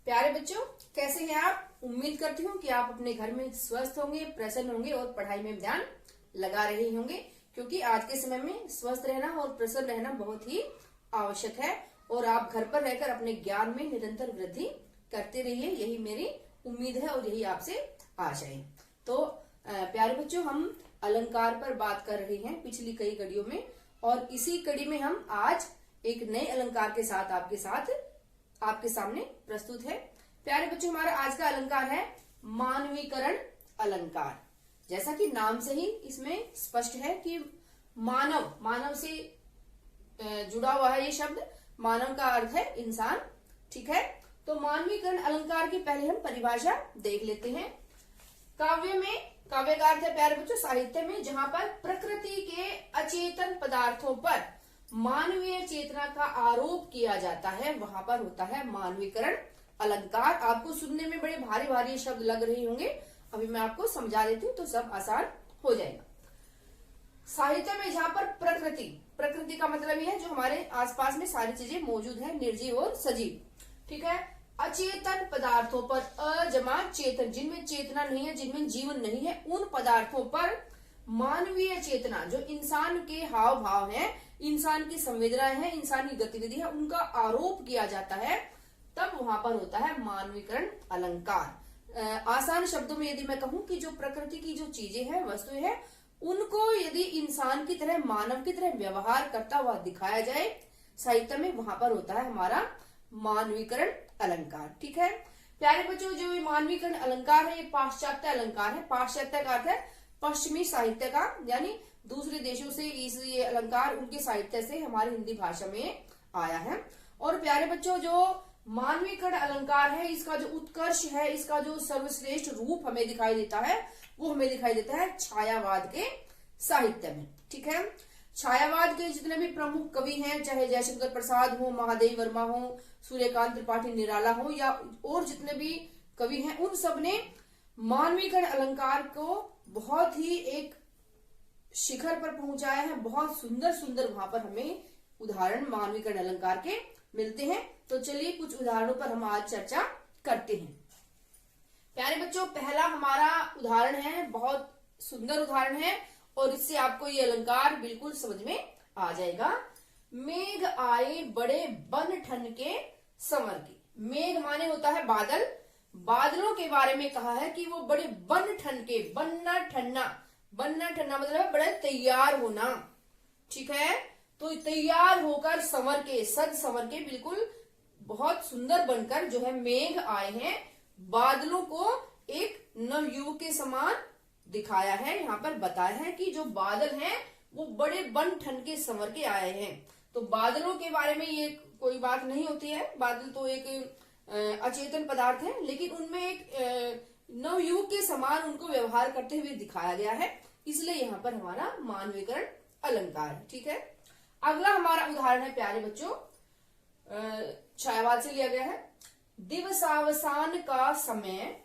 प्यारे बच्चों, कैसे हैं आप? उम्मीद करती हूँ कि आप अपने घर में स्वस्थ होंगे, प्रसन्न होंगे और पढ़ाई में ध्यान लगा रहे होंगे, क्योंकि आज के समय में स्वस्थ रहना और प्रसन्न रहना बहुत ही आवश्यक है। और आप घर पर रहकर अपने ज्ञान में निरंतर वृद्धि करते रहिए, यही मेरी उम्मीद है और यही आपसे आशा है। तो प्यारे बच्चों, हम अलंकार पर बात कर रहे हैं पिछली कई कड़ियों में, और इसी कड़ी में हम आज एक नए अलंकार के साथ आपके सामने प्रस्तुत है। प्यारे बच्चों, हमारा आज का अलंकार है मानवीकरण अलंकार। जैसा कि नाम से ही इसमें स्पष्ट है कि मानव से जुड़ा हुआ है ये शब्द। मानव का अर्थ है इंसान, ठीक है। तो मानवीकरण अलंकार की पहले हम परिभाषा देख लेते हैं। काव्य का अर्थ है प्यारे बच्चों साहित्य में जहां पर प्रकृति के अचेतन पदार्थों पर मानवीय चेतना का आरोप किया जाता है, वहां पर होता है मानवीकरण अलंकार। आपको सुनने में बड़े भारी भारी शब्द लग रहे होंगे, अभी मैं आपको समझा देती हूँ तो सब आसान हो जाएगा। साहित्य में जहां पर प्रकृति का मतलब यह है जो हमारे आसपास में सारी चीजें मौजूद है, निर्जीव और सजीव, ठीक है। अचेतन पदार्थों पर, अजमा चेतन, जिनमें चेतना नहीं है, जिनमें जीवन नहीं है, उन पदार्थों पर मानवीय चेतना, जो इंसान के हाव भाव है, इंसान की संवेदनाएं हैं, इंसान की गतिविधि है, उनका आरोप किया जाता है, तब वहां पर होता है मानवीकरण अलंकार। आसान शब्दों में यदि मैं कहूं कि जो प्रकृति की जो चीजें हैं, वस्तुएं हैं, उनको यदि इंसान की तरह, मानव की तरह व्यवहार करता हुआ दिखाया जाए साहित्य में, वहां पर होता है हमारा मानवीकरण अलंकार, ठीक है। प्यारे बच्चों, जो ये मानवीकरण अलंकार है ये पाश्चात्य अलंकार है। पाश्चात्य का अर्थ है पश्चिमी साहित्य का, यानी दूसरे देशों से ये अलंकार उनके साहित्य से हमारी हिंदी भाषा में आया है। और प्यारे बच्चों, जो मानवीकरण अलंकार है, इसका जो उत्कर्ष है, इसका जो सर्वश्रेष्ठ रूप हमें दिखाई देता है, वो हमें दिखाई देता है छायावाद के साहित्य में, ठीक है। छायावाद के जितने भी प्रमुख कवि हैं, चाहे जयशंकर प्रसाद हो, महादेवी वर्मा हो, सूर्यकांत त्रिपाठी निराला हो, या और जितने भी कवि हैं, उन सब ने मानवीकरण अलंकार को बहुत ही एक शिखर पर पहुंचाया है। बहुत सुंदर सुंदर वहां पर हमें उदाहरण मानवीकरण अलंकार के मिलते हैं। तो चलिए कुछ उदाहरणों पर हम आज चर्चा करते हैं। प्यारे बच्चों, पहला हमारा उदाहरण है, बहुत सुंदर उदाहरण है, और इससे आपको ये अलंकार बिल्कुल समझ में आ जाएगा। मेघ आए बड़े बन ठन के संवर के। मेघ माने होता है बादल। बादलों के बारे में कहा है कि वो बड़े बन ठन के, बनना ठन्ना मतलब बड़े तैयार होना, ठीक है। तो तैयार होकर संवर के, सज संवर के, बिल्कुल बहुत सुंदर बनकर जो है मेघ आए हैं। बादलों को एक नवयुवक के समान दिखाया है, यहाँ पर बताया है कि जो बादल हैं वो बड़े बन ठन के संवर के आए हैं। तो बादलों के बारे में ये कोई बात नहीं होती है, बादल तो एक अचेतन पदार्थ है, लेकिन उनमें एक नवयुवक के समान उनको व्यवहार करते हुए दिखाया गया है, इसलिए यहाँ पर हमारा मानवीकरण अलंकार है, ठीक है। अगला हमारा उदाहरण है प्यारे बच्चों, छायावाद से लिया गया है। दिवसावसान का समय,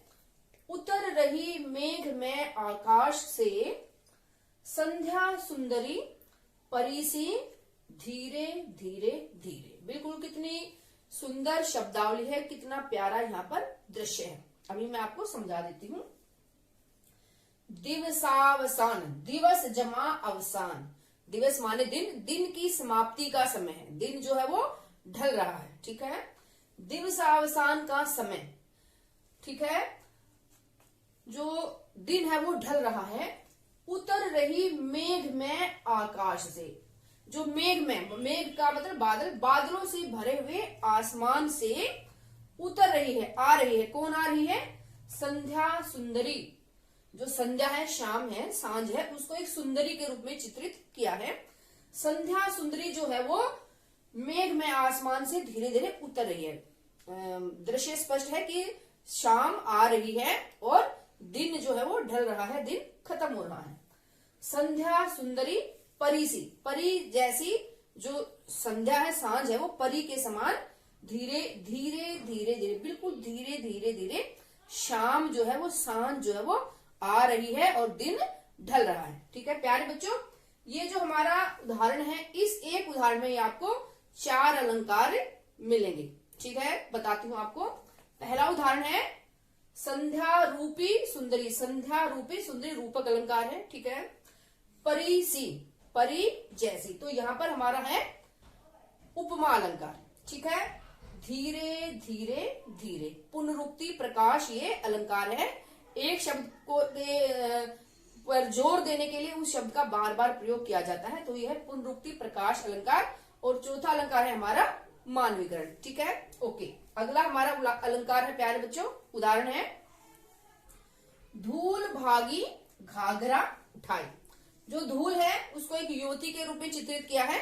उतर रही मेघ में आकाश से, संध्या सुंदरी परिसी धीरे धीरे धीरे। बिल्कुल कितनी सुंदर शब्दावली है, कितना प्यारा यहाँ पर दृश्य है। अभी मैं आपको समझा देती हूँ। दिवसावसान, दिवस जमा अवसान, दिवस माने दिन, दिन की समाप्ति का समय है, दिन जो है वो ढल रहा है, ठीक है। दिवसावसान का समय, ठीक है, जो दिन है वो ढल रहा है। उतर रही मेघ में आकाश से, जो मेघ का मतलब बादल, बादलों से भरे हुए आसमान से उतर रही है, आ रही है। कौन आ रही है? संध्या सुंदरी। जो संध्या है, शाम है, सांझ है, उसको एक सुंदरी के रूप में चित्रित किया है। संध्या सुंदरी जो है वो मेघ में आसमान से धीरे धीरे उतर रही है। दृश्य स्पष्ट है कि शाम आ रही है और दिन जो है वो ढल रहा है, दिन खत्म हो रहा है। संध्या सुंदरी परिसी, परी जैसी जो संध्या है, सांझ है, वो परी के समान धीरे धीरे धीरे धीरे, बिल्कुल धीरे धीरे धीरे शाम जो है वो, सांझ जो है वो आ रही है और दिन ढल रहा है, ठीक है। प्यारे बच्चों, ये जो हमारा उदाहरण है, इस एक उदाहरण में आपको 4 अलंकार मिलेंगे, ठीक है। बताती हूँ आपको। पहला उदाहरण है संध्या रूपी सुंदरी। संध्या रूपी सुंदरी रूपक अलंकार है, ठीक है। परी सी, परी जैसी, तो यहां पर हमारा है उपमा अलंकार, ठीक है। धीरे धीरे धीरे, पुनरुक्ति प्रकाश, ये अलंकार है। एक शब्द को पर जोर देने के लिए उस शब्द का बार बार प्रयोग किया जाता है, तो यह है पुनरुक्ति प्रकाश अलंकार। और चौथा अलंकार है हमारा मानवीकरण, ठीक है। ओके, अगला हमारा अलंकार है प्यारे बच्चों, उदाहरण है धूल भागी घाघरा उठाई। जो धूल है उसको एक युवती के रूप में चित्रित किया है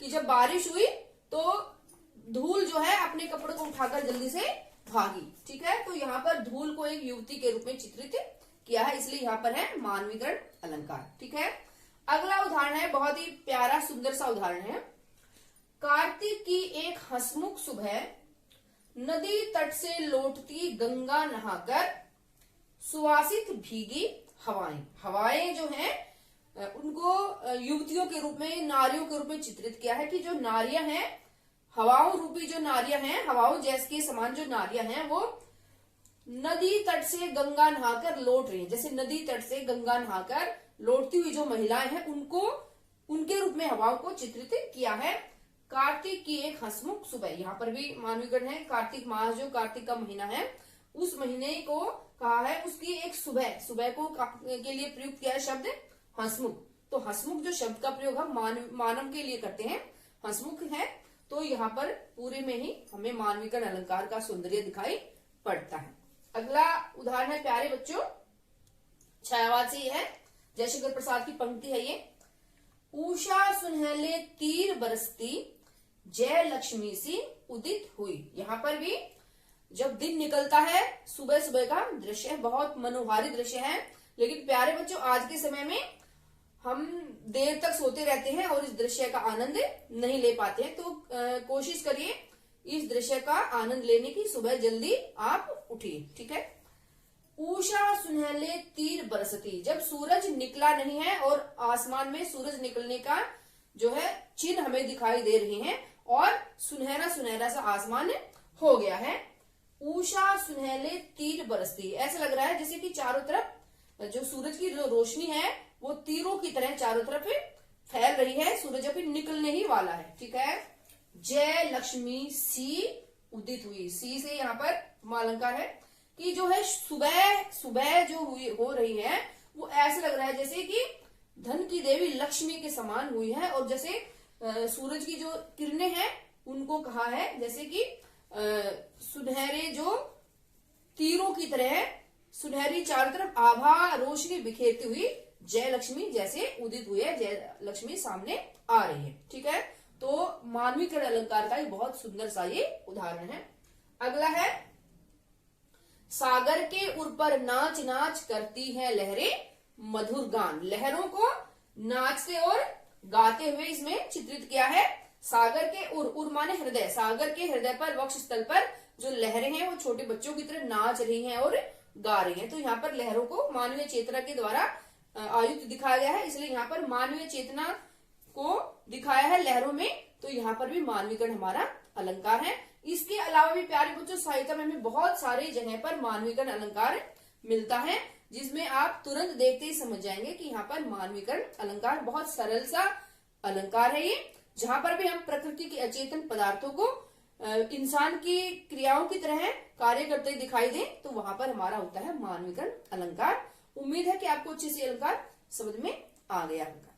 कि जब बारिश हुई तो धूल जो है अपने कपड़ों को उठाकर जल्दी से भागी, ठीक है। तो यहाँ पर धूल को एक युवती के रूप में चित्रित किया है, इसलिए यहाँ पर है मानवीकरण अलंकार, ठीक है। अगला उदाहरण है बहुत ही प्यारा सुंदर सा उदाहरण है। कार्तिक की एक हंसमुख सुबह, नदी तट से लौटती गंगा नहाकर, सुवासित भीगी हवाएं। हवाएं जो हैं उनको युवतियों के रूप में, नारियों के रूप में चित्रित किया है कि जो नारियां हैं, हवाओं रूपी जो नारियां हैं, हवाओं जैसे के समान जो नारियां हैं, वो नदी तट से गंगा नहाकर लौट रही है। जैसे नदी तट से गंगा नहाकर लौटती हुई जो महिलाएं हैं, उनको उनके रूप में हवाओं को चित्रित किया है। कार्तिक की एक हंसमुख सुबह, यहाँ पर भी मानवीकरण है। कार्तिक मास, जो कार्तिक का महीना है, उस महीने को कहा है उसकी एक सुबह, सुबह को के लिए प्रयुक्त किया है शब्द हंसमुख। तो हंसमुख जो शब्द का प्रयोग हम मानव के लिए करते हैं, हंसमुख है, तो यहाँ पर पूरे में ही हमें मानवीकरण अलंकार का सौंदर्य दिखाई पड़ता है। अगला उदाहरण है प्यारे बच्चों, छायावाद से है, जयशंकर प्रसाद की पंक्ति है ये। उषा सुनहले तीर बरसती, जय लक्ष्मी सी उदित हुई। यहाँ पर भी जब दिन निकलता है, सुबह सुबह का दृश्य है, बहुत मनोहारी दृश्य है। लेकिन प्यारे बच्चों, आज के समय में हम देर तक सोते रहते हैं और इस दृश्य का आनंद नहीं ले पाते हैं, तो कोशिश करिए इस दृश्य का आनंद लेने की, सुबह जल्दी आप उठिए, ठीक है। उषा सुनहले तीर बरसती, जब सूरज निकला नहीं है और आसमान में सूरज निकलने का जो है चिन्ह हमें दिखाई दे रहे हैं और सुनहरा सुनहरा सा आसमान हो गया है। उषा सुनहले तीर बरसती, ऐसा लग रहा है जैसे कि चारों तरफ जो सूरज की जो रोशनी है वो तीरों की तरह चारों तरफ फैल रही है, सूरज अभी निकलने ही वाला है, ठीक है। जय लक्ष्मी सी उदित हुई, सी से यहाँ पर अलंकार है कि जो है सुबह सुबह जो हो रही है, वो ऐसा लग रहा है जैसे कि धन की देवी लक्ष्मी के समान हुई है। और जैसे सूरज की जो किरणें हैं उनको कहा है जैसे कि सुनहरे जो तीरों की तरह सुनहरी चारों तरफ आभा रोशनी बिखेरती हुई जय लक्ष्मी जैसे उदित हुई है, जय लक्ष्मी सामने आ रही है, ठीक है। तो मानवीकरण अलंकार का एक बहुत सुंदर सा ये उदाहरण है। अगला है सागर के उर पर नाच नाच करती है लहरें मधुर गान। लहरों को नाचते और गाते हुए इसमें चित्रित किया है। सागर के उर माने हृदय, सागर के हृदय पर, वक्ष स्थल पर जो लहरें हैं वो छोटे बच्चों की तरह नाच रही हैं और गा रही हैं। तो यहाँ पर लहरों को मानवीय चेतना के द्वारा आयुक्त दिखाया गया है, इसलिए यहाँ पर मानवीय चेतना को दिखाया है लहरों में। तो यहाँ पर भी मानवीकरण हमारा अलंकार है। इसके अलावा भी प्यारे बच्चों साहित्य में हमें बहुत सारी जगह पर मानवीकरण अलंकार मिलता है, जिसमें आप तुरंत देखते ही समझ जाएंगे कि यहाँ पर मानवीकरण अलंकार बहुत सरल सा अलंकार है ये, जहां पर भी हम प्रकृति के अचेतन पदार्थों को इंसान की क्रियाओं की तरह कार्य करते दिखाई दे, तो वहां पर हमारा होता है मानवीकरण अलंकार। उम्मीद है कि आपको अच्छे से अलंकार समझ में आ गया होगा।